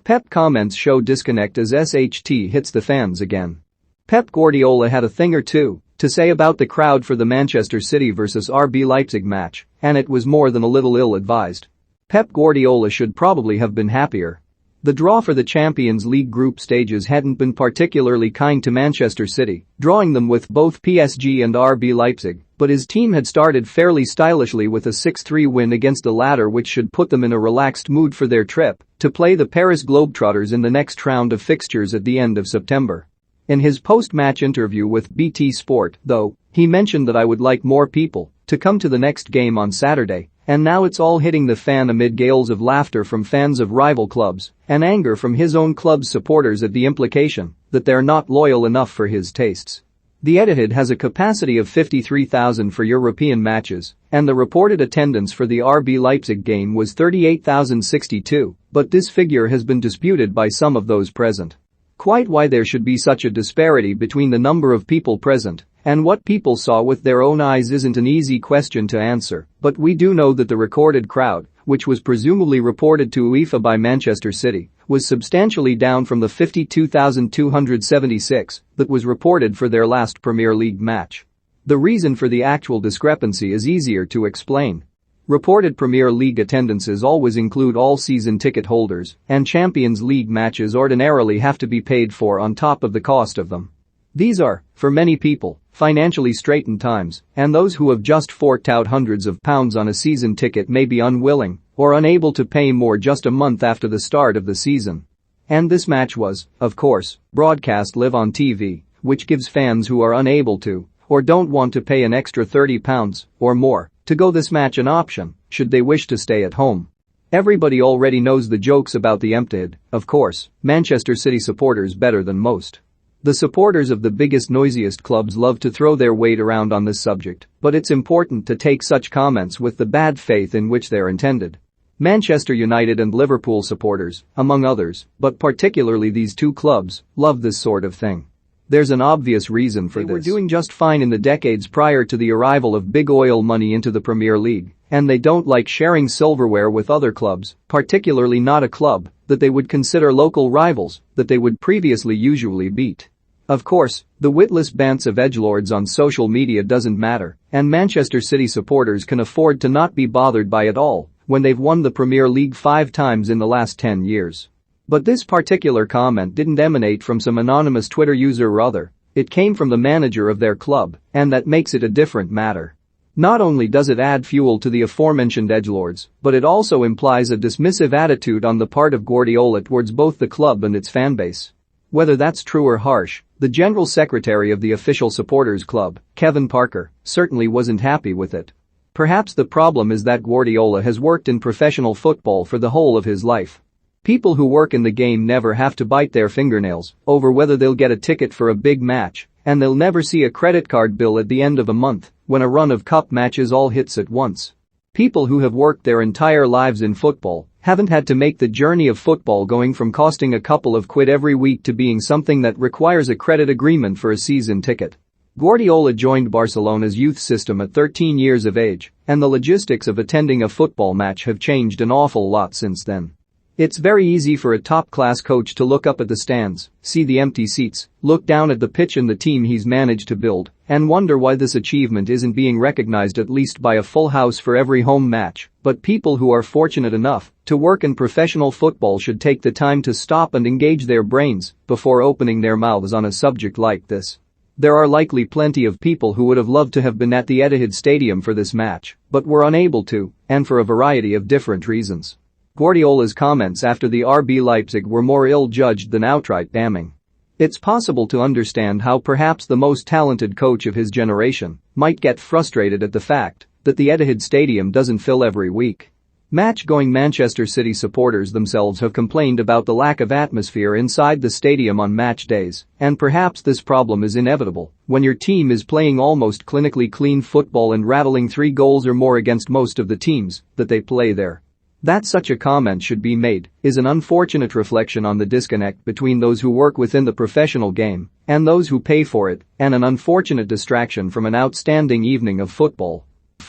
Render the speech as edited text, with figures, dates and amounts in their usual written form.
Pep comments show disconnect as SHT hits the fans again. Pep Guardiola had a thing or two to say about the crowd for the Manchester City vs RB Leipzig match, and it was more than a little ill-advised. Pep Guardiola should probably have been happier. The draw for the Champions League group stages hadn't been particularly kind to Manchester City, drawing them with both PSG and RB Leipzig, but his team had started fairly stylishly with a 6-3 win against the latter, which should put them in a relaxed mood for their trip to play the Paris Globetrotters in the next round of fixtures at the end of September. In his post-match interview with BT Sport, though, he mentioned that "I would like more people to come to the next game on Saturday, and now it's all hitting the fan," amid gales of laughter from fans of rival clubs and anger from his own club's supporters at the implication that they're not loyal enough for his tastes. The Etihad has a capacity of 53,000 for European matches, and the reported attendance for the RB Leipzig game was 38,062, but this figure has been disputed by some of those present. Quite why there should be such a disparity between the number of people present and what people saw with their own eyes isn't an easy question to answer, but we do know that the recorded crowd, which was presumably reported to UEFA by Manchester City, was substantially down from the 52,276 that was reported for their last Premier League match. The reason for the actual discrepancy is easier to explain. Reported Premier League attendances always include all-season ticket holders, and Champions League matches ordinarily have to be paid for on top of the cost of them. These are, for many people, financially straitened times, and those who have just forked out hundreds of pounds on a season ticket may be unwilling or unable to pay more just a month after the start of the season. And this match was, of course, broadcast live on TV, which gives fans who are unable to or don't want to pay an extra £30 or more to go this match an option, should they wish to stay at home. Everybody already knows the jokes about the Etihad, of course, Manchester City supporters better than most. The supporters of the biggest, noisiest clubs love to throw their weight around on this subject, but it's important to take such comments with the bad faith in which they're intended. Manchester United and Liverpool supporters, among others, but particularly these two clubs, love this sort of thing. There's an obvious reason for this. They were doing just fine in the decades prior to the arrival of big oil money into the Premier League, and they don't like sharing silverware with other clubs, particularly not a club that they would consider local rivals that they would previously usually beat. Of course, the witless bants of edgelords on social media doesn't matter, and Manchester City supporters can afford to not be bothered by it all when they've won the Premier League 5 times in the last 10 years. But this particular comment didn't emanate from some anonymous Twitter user or other, it came from the manager of their club, and that makes it a different matter. Not only does it add fuel to the aforementioned edgelords, but it also implies a dismissive attitude on the part of Guardiola towards both the club and its fanbase. Whether that's true or harsh, the general secretary of the official supporters club, Kevin Parker, certainly wasn't happy with it. Perhaps the problem is that Guardiola has worked in professional football for the whole of his life. People who work in the game never have to bite their fingernails over whether they'll get a ticket for a big match, and they'll never see a credit card bill at the end of a month when a run of cup matches all hits at once. People who have worked their entire lives in football haven't had to make the journey of football going from costing a couple of quid every week to being something that requires a credit agreement for a season ticket. Guardiola joined Barcelona's youth system at 13 years of age, and the logistics of attending a football match have changed an awful lot since then. It's very easy for a top-class coach to look up at the stands, see the empty seats, look down at the pitch and the team he's managed to build, and wonder why this achievement isn't being recognized at least by a full house for every home match. But people who are fortunate enough to work in professional football should take the time to stop and engage their brains before opening their mouths on a subject like this. There are likely plenty of people who would have loved to have been at the Etihad Stadium for this match, but were unable to, and for a variety of different reasons. Guardiola's comments after the RB Leipzig were more ill-judged than outright damning. It's possible to understand how perhaps the most talented coach of his generation might get frustrated at the fact that the Etihad Stadium doesn't fill every week. Match-going Manchester City supporters themselves have complained about the lack of atmosphere inside the stadium on match days, and perhaps this problem is inevitable when your team is playing almost clinically clean football and rattling 3 goals or more against most of the teams that they play there. That such a comment should be made is an unfortunate reflection on the disconnect between those who work within the professional game and those who pay for it, and an unfortunate distraction from an outstanding evening of football.